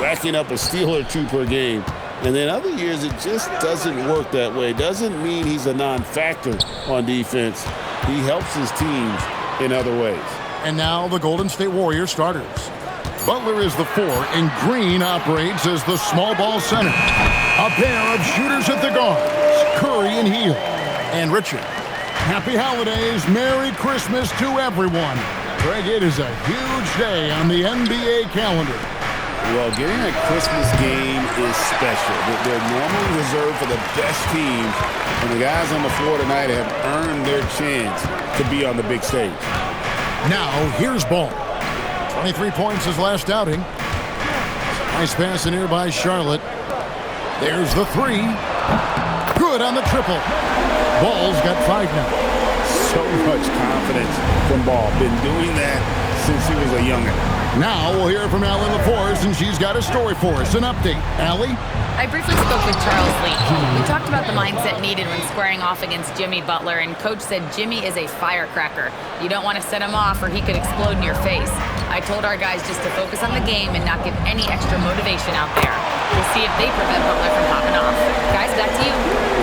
racking up a steal or two per game. And then other years, it just doesn't work that way. Doesn't mean he's a non-factor on defense. He helps his teams in other ways. And now the Golden State Warriors starters. Butler is the 4, and Green operates as the small ball center. A pair of shooters at the guards, Curry and Hield. And Richard, happy holidays, Merry Christmas to everyone. Greg, it is a huge day on the NBA calendar. Well, getting a Christmas game is special. They're normally reserved for the best teams, and the guys on the floor tonight have earned their chance to be on the big stage. Now, here's Ball. 23 points his last outing. Nice pass in here by Charlotte. There's the 3. Good on the triple. Ball's got 5 now. So much confidence from Ball. Been doing that since he was a youngin'. Now we'll hear from Allie LaForce, and she's got a story for us. An update. Allie? I briefly spoke with Charles Lee. We talked about the mindset needed when squaring off against Jimmy Butler, and Coach said Jimmy is a firecracker. You don't want to set him off or he could explode in your face. I told our guys just to focus on the game and not give any extra motivation out there. We'll see if they prevent Butler from popping off. Guys, back to you.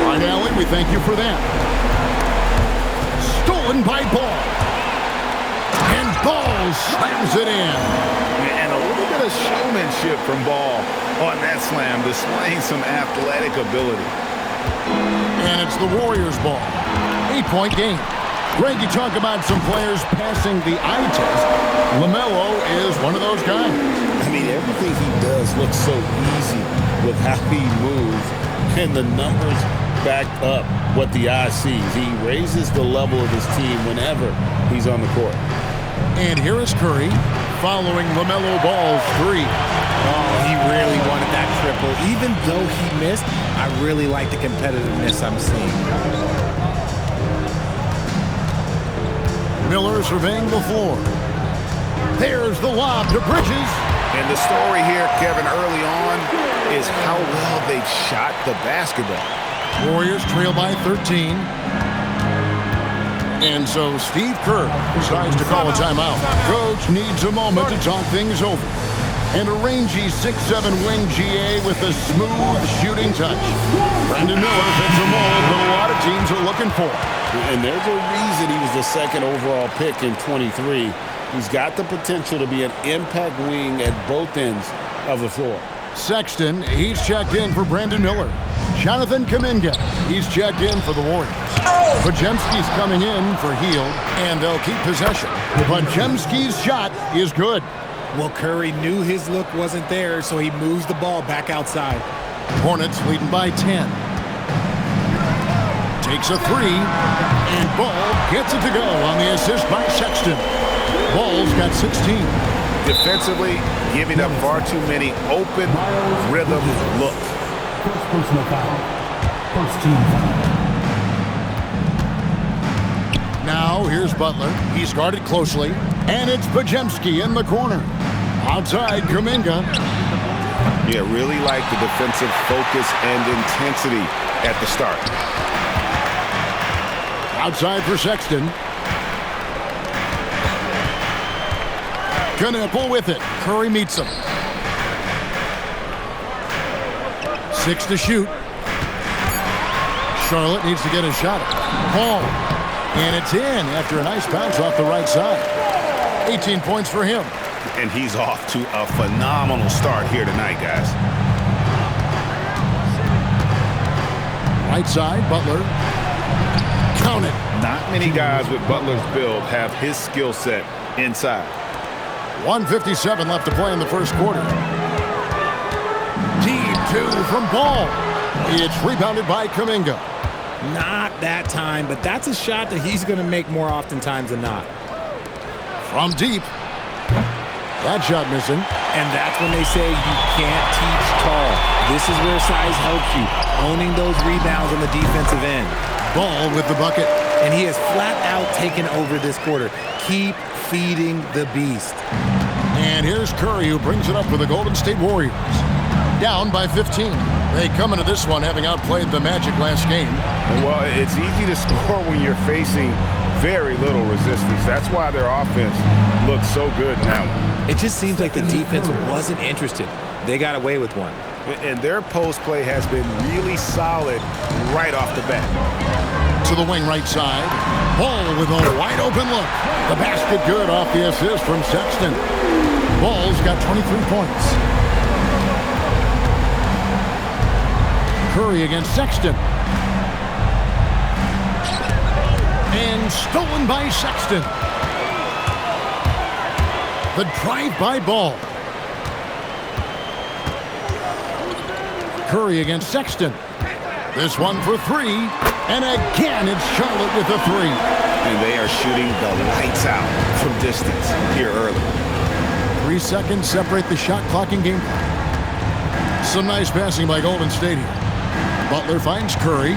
All right, Allie, we thank you for that. Stolen by Ball. And Ball slams it in. And a little bit of showmanship from Ball on that slam, displaying some athletic ability. And it's the Warriors' ball. 8-point game. Greg, you talk about some players passing the eye test. LaMelo is one of those guys. I mean, everything he does looks so easy with how he moves, and the numbers back up what the eye sees. He raises the level of his team whenever he's on the court. And here is Curry following LaMelo Ball's 3. Oh, he really wanted that triple. Even though he missed, I really like the competitiveness I'm seeing. Miller surveying the floor. There's the lob to Bridges. And the story here, Kevin, early on is how well they shot the basketball. Warriors trail by 13. And so Steve Kerr decides to call a timeout. Coach needs a moment to talk things over. And a rangy 6'7" wing GA with a smooth shooting touch. Brandon Miller fits a mold that a lot of teams are looking for. And there's a reason he was the second overall pick in 23. He's got the potential to be an impact wing at both ends of the floor. Sexton, he's checked in for Brandon Miller. Jonathan Kuminga, he's checked in for the Warriors. Podziemski's coming in for Hield, and they'll keep possession. Podziemski's shot is good. Well, Curry knew his look wasn't there, so he moves the ball back outside. Hornets leading by 10. Takes a 3, and Ball gets it to go on the assist by Sexton. Ball's got 16. Defensively, giving up far too many open rhythm looks. First personal foul. First team foul. Now, here's Butler. He's guarded closely, and it's Podziemski in the corner. Outside, Kuminga. Yeah, really like the defensive focus and intensity at the start. Outside for Sexton. Knipple with it. Curry meets him. 6 to shoot. Charlotte needs to get a shot. Ball. And it's in after a nice bounce off the right side. 18 points for him. And he's off to a phenomenal start here tonight, guys. Right side, Butler. Count it. Not many guys with Butler's build have his skill set inside. 1:57 left to play in the first quarter. Deep 2 from Ball. It's rebounded by Kuminga. Not that time, but that's a shot that he's going to make more oftentimes than not. From deep. That shot missing. And that's when they say you can't teach tall. This is where size helps you, owning those rebounds on the defensive end. Ball with the bucket. And he has flat out taken over this quarter. Keep feeding the beast. And here's Curry, who brings it up for the Golden State Warriors. Down by 15. They come into this one having outplayed the Magic last game. Well, it's easy to score when you're facing very little resistance. That's why their offense looks so good now. It just seems like the defense wasn't interested. They got away with one. And their post play has been really solid right off the bat. To the wing right side. Ball with a wide open look. The basket good off the assist from Sexton. Ball's got 23 points. Curry against Sexton. And stolen by Sexton. The drive-by Ball. Curry against Sexton. This one for three. And again, it's Charlotte with a three. And they are shooting the lights out from distance here early. 3 seconds separate the shot clock and game clock. Some nice passing by Golden State here. Butler finds Curry.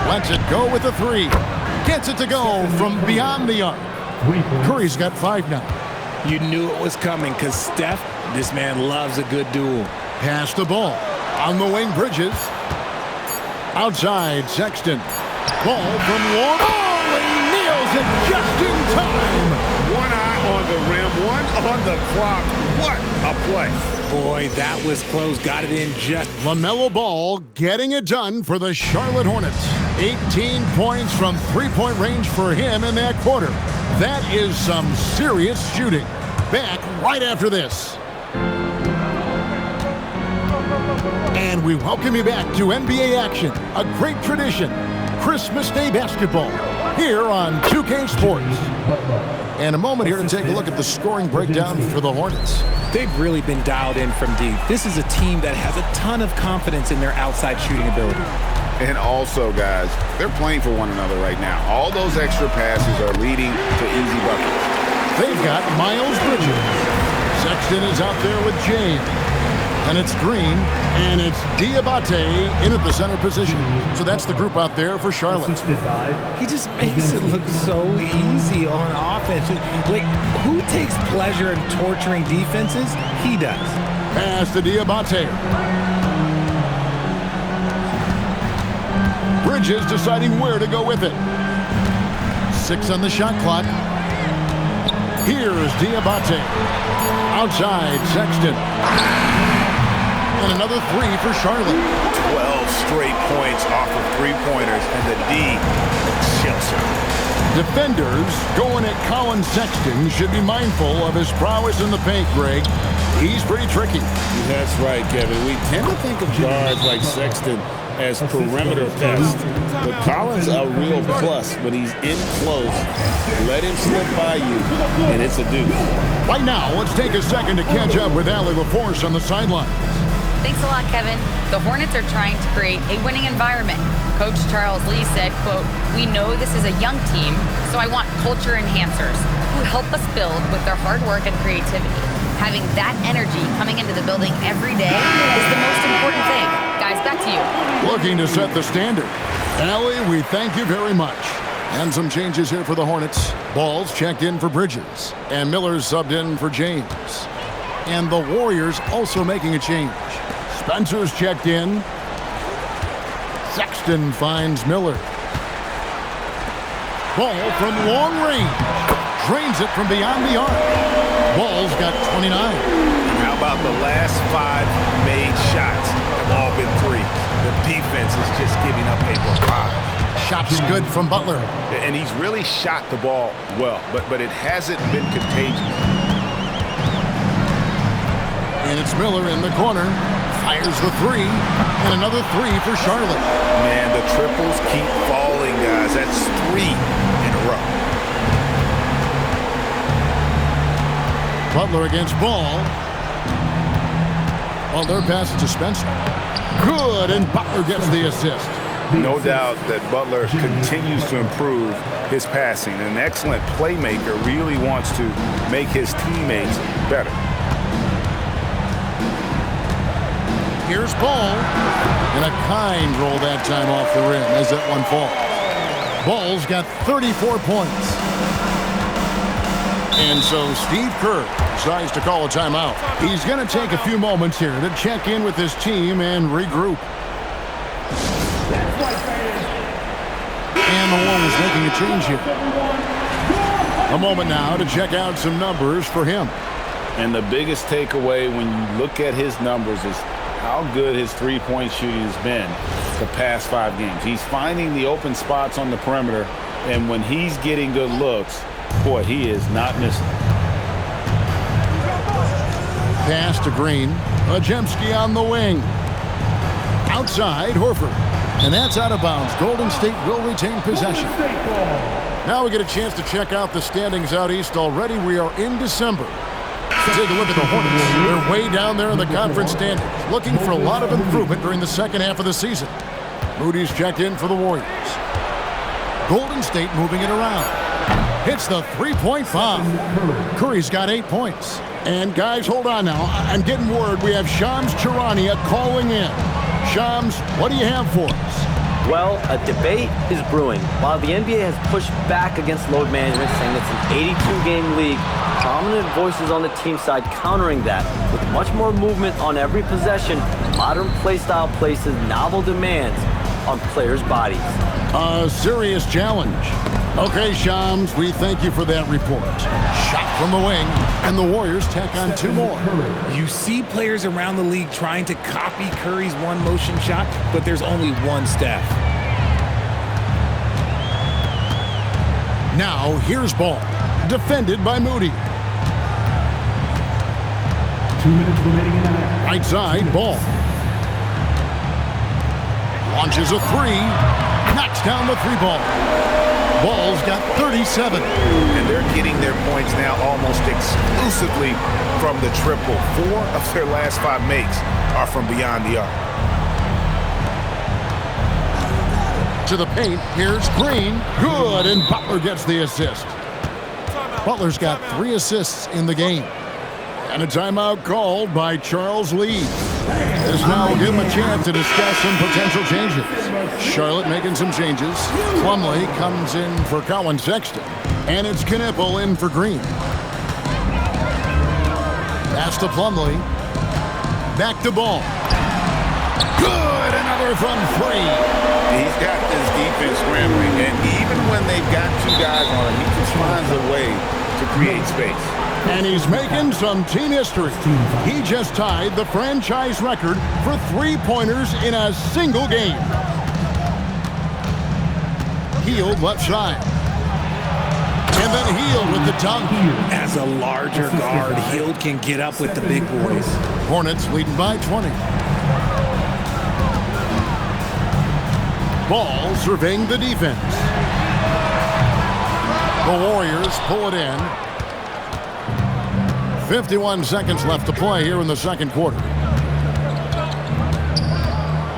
Lets it go with a three. Gets it to go from beyond the arc. Curry's got 5 now. You knew it was coming because Steph, this man loves a good duel. Pass the ball. On the wing, Bridges. Outside, Sexton. Ball from Ward. Oh, he nails it just in time. One eye on the rim, one on the clock. What a play. Boy, that was close. Got it in just. LaMelo Ball getting it done for the Charlotte Hornets. 18 points from three-point range for him in that quarter. That is some serious shooting. Back right after this. And we welcome you back to NBA action, a great tradition, Christmas Day basketball, here on 2K Sports. And a moment here to take a look at the scoring breakdown for the Hornets. They've really been dialed in from deep. This is a team that has a ton of confidence in their outside shooting ability. And also, guys, they're playing for one another right now. All those extra passes are leading to easy buckets. They've got Miles Bridges. Sexton is out there with James. And it's Green, and it's Diabate in at the center position. So that's the group out there for Charlotte. He just makes it look so easy on offense. Like, who takes pleasure in torturing defenses? He does. Pass to Diabate. Bridges deciding where to go with it. 6 on the shot clock. Here's Diabate. Outside, Sexton. And another three for Charlotte. 12 straight points off of three-pointers, and the D chills her. Defenders going at Colin Sexton should be mindful of his prowess in the paint, Greg. He's pretty tricky. That's right, Kevin. We tend to think of guards like Sexton as perimeter pests, but Collins a real plus when he's in close. Let him slip by you, and it's a deuce. Right now, let's take a second to catch up with Allie LaForce on the sideline. Thanks a lot, Kevin. The Hornets are trying to create a winning environment. Coach Charles Lee said, quote, "We know this is a young team, so I want culture enhancers who help us build with their hard work and creativity. Having that energy coming into the building every day is the most important thing." Guys, back to you. Looking to set the standard. Allie, we thank you very much. And some changes here for the Hornets. Ball's checked in for Bridges, and Miller's subbed in for James. And the Warriors also making a change. Spencer's checked in. Sexton finds Miller. Ball from long range. Drains it from beyond the arc. Ball's got 29. How about the last 5 made shots have all been threes? The defense is just giving up a barrage. Shots good from Butler. And he's really shot the ball well, but it hasn't been contagious. And it's Miller in the corner. Fires the three. And another three for Charlotte. Man, the triples keep falling, guys. That's 3 in a row. Butler against Ball. Butler passes to Spencer. Good, and Butler gets the assist. No doubt that Butler continues to improve his passing. An excellent playmaker really wants to make his teammates better. Here's Ball. And a kind roll that time off the rim as that one falls. Ball's got 34 points. And so Steve Kerr decides to call a timeout. He's going to take a few moments here to check in with his team and regroup. And the Warriors making a change here. A moment now to check out some numbers for him. And the biggest takeaway when you look at his numbers is how good his three-point shooting has been the past 5 games. He's finding the open spots on the perimeter, and when he's getting good looks, boy, he is not missing. Pass to Green. Majemski on the wing. Outside, Horford. And that's out of bounds. Golden State will retain possession. Now we get a chance to check out the standings out east already. We are in December. Take a look at the Hornets. They're way down there in the conference standings, looking for a lot of improvement during the second half of the season. Moody's checked in for the Warriors. Golden State moving it around. Hits the three-point bomb. Curry's got 8 points. And guys, hold on now. I'm getting word we have Shams Charania calling in. Shams, what do you have for us? Well, a debate is brewing. While the NBA has pushed back against load management, saying it's an 82-game league, prominent voices on the team side countering that with much more movement on every possession, modern play style places novel demands on players' bodies. A serious challenge. Okay, Shams, we thank you for that report. Shot from the wing, and the Warriors tack on 2 more. You see players around the league trying to copy Curry's one-motion shot, but there's only one Steph. Now, here's Ball. Defended by Moody. 2 minutes remaining in the half. Right side, Ball. Launches a 3. Knocks down the 3-ball. Ball's got 37. And they're getting their points now almost exclusively from the triple. 4 of their last 5 makes are from beyond the arc. To the paint, here's Green. Good, and Butler gets the assist. Butler's got 3 assists in the game. And a timeout called by Charles Lee. This now will give him a chance to discuss some potential changes. Charlotte making some changes. Plumlee comes in for Colin Sexton. And it's Knipple in for Green. Pass to Plumlee. Back to Ball. Good, another from 3. He's got this defense scrambling, and even when they've got 2 guys on him, he just finds a way to create space. And he's making some team history. He just tied the franchise record for 3-pointers in a single game. Hield left side. And then Hield with the dunk. As a larger guard, Hield can get up with the big boys. Hornets leading by 20. Ball surveying the defense. The Warriors pull it in. 51 seconds left to play here in the second quarter.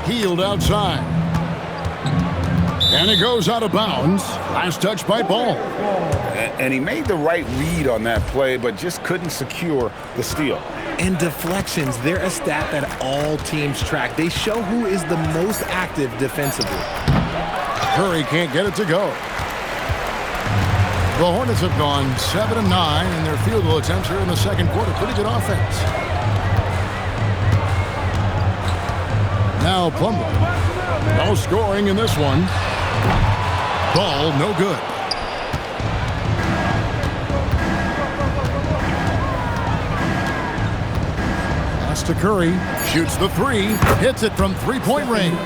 Hield outside. And it goes out of bounds. Last touch by Ball. And he made the right read on that play, but just couldn't secure the steal. And deflections, they're a stat that all teams track. They show who is the most active defensively. Curry can't get it to go. The Hornets have gone 7 of 9 in their field goal attempts here in the second quarter. Pretty good offense. Now Plumlee. No scoring in this one. Ball no good. Pass to Curry. Shoots the 3. Hits it from 3-point range.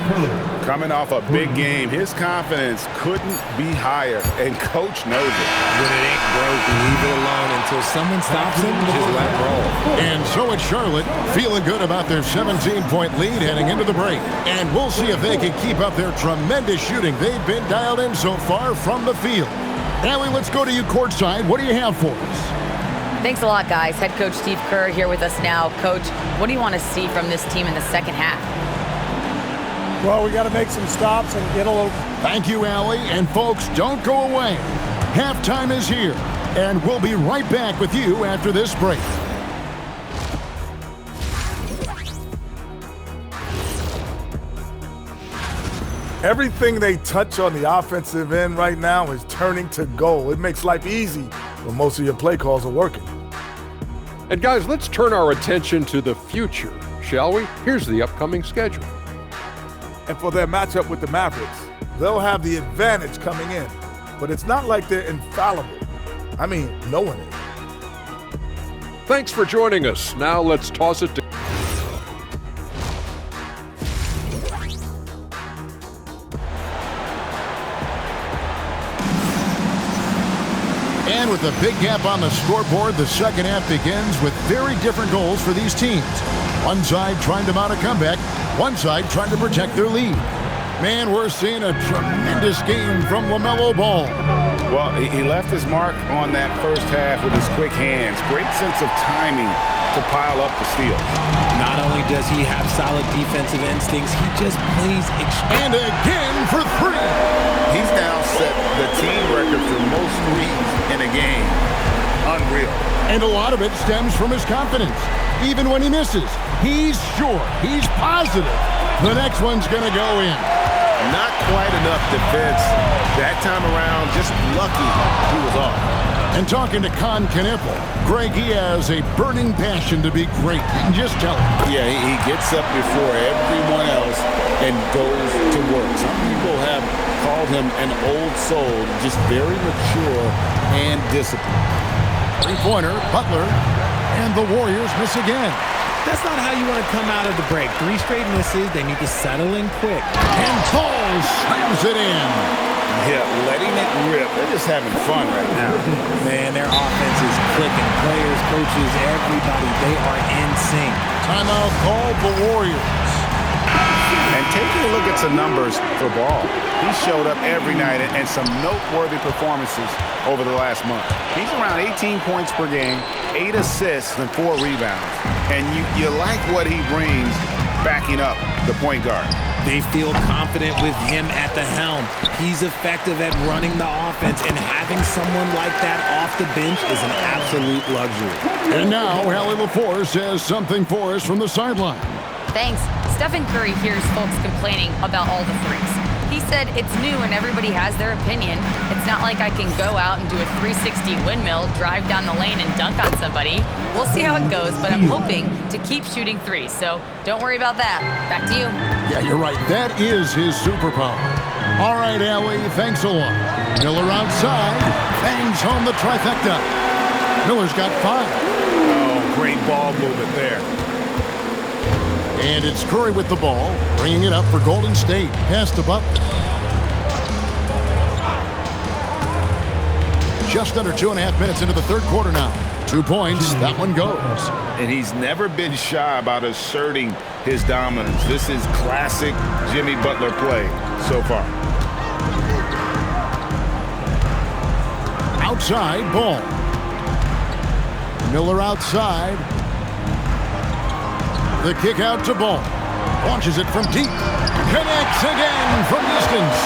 Coming off a big game, his confidence couldn't be higher, and coach knows it. When it ain't broke, leave it alone until someone stops him, just let it roll. And so it's Charlotte feeling good about their 17-point lead heading into the break. And we'll see if they can keep up their tremendous shooting. They've been dialed in so far from the field. Allie, let's go to you courtside. What do you have for us? Thanks a lot, guys. Head coach Steve Kerr here with us now. Coach, what do you want to see from this team in the second half? Well, we got to make some stops and get a little... Thank you, Allie. And folks, don't go away. Halftime is here, and we'll be right back with you after this break. Everything they touch on the offensive end right now is turning to goal. It makes life easy when most of your play calls are working. And guys, let's turn our attention to the future, shall we? Here's the upcoming schedule. And for their matchup with the Mavericks, they'll have the advantage coming in. But it's not like they're infallible. I mean, no one is. Thanks for joining us. Now let's toss it to... And with a big gap on the scoreboard, the second half begins with very different goals for these teams. One side trying to mount a comeback, one side trying to protect their lead. Man, we're seeing a tremendous game from LaMelo Ball. Well, he left his mark on that first half with his quick hands. Great sense of timing to pile up the steals. Not only does he have solid defensive instincts, he just plays And again for three. He's now set the team record for most threes in a game. Unreal. And a lot of it stems from his confidence. Even when he misses, he's sure, he's positive the next one's going to go in. Not quite enough defense that time around. Just lucky he was off. And talking to Con Kniffel, Greg, he has a burning passion to be great. You can just tell him. Yeah, he gets up before everyone else and goes to work. Some people have called him an old soul, just very mature and disciplined. Three-pointer, Butler, and the Warriors miss again. That's not how you want to come out of the break. 3 straight misses. They need to settle in quick. And Paul slams it in. Yeah, letting it rip. They're just having fun right now. Man, their offense is clicking. Players, coaches, everybody, they are in sync. Timeout called the Warriors. And taking a look at some numbers for Ball, he showed up every night and some noteworthy performances over the last month. He's around 18 points per game, 8 assists, and 4 rebounds. And you like what he brings backing up the point guard. They feel confident with him at the helm. He's effective at running the offense, and having someone like that off the bench is an absolute luxury. And now, Hallie LaForce has something for us from the sideline. Thanks. Stephen Curry hears folks complaining about all the threes. He said it's new and everybody has their opinion. It's not like I can go out and do a 360 windmill, drive down the lane, and dunk on somebody. We'll see how it goes, but I'm hoping to keep shooting threes, so don't worry about that. Back to you. Yeah, you're right. That is his superpower. All right, Hallie, thanks a lot. Miller outside, bangs home the trifecta. Miller's got 5. Oh, great ball movement there. And it's Curry with the ball, bringing it up for Golden State. Pass to Butler. Just under 2.5 minutes into the third quarter now. 2 points, that one goes. And he's never been shy about asserting his dominance. This is classic Jimmy Butler play so far. Outside, Ball. Miller outside. The kick out to Ball. Launches it from deep. Connects again from distance.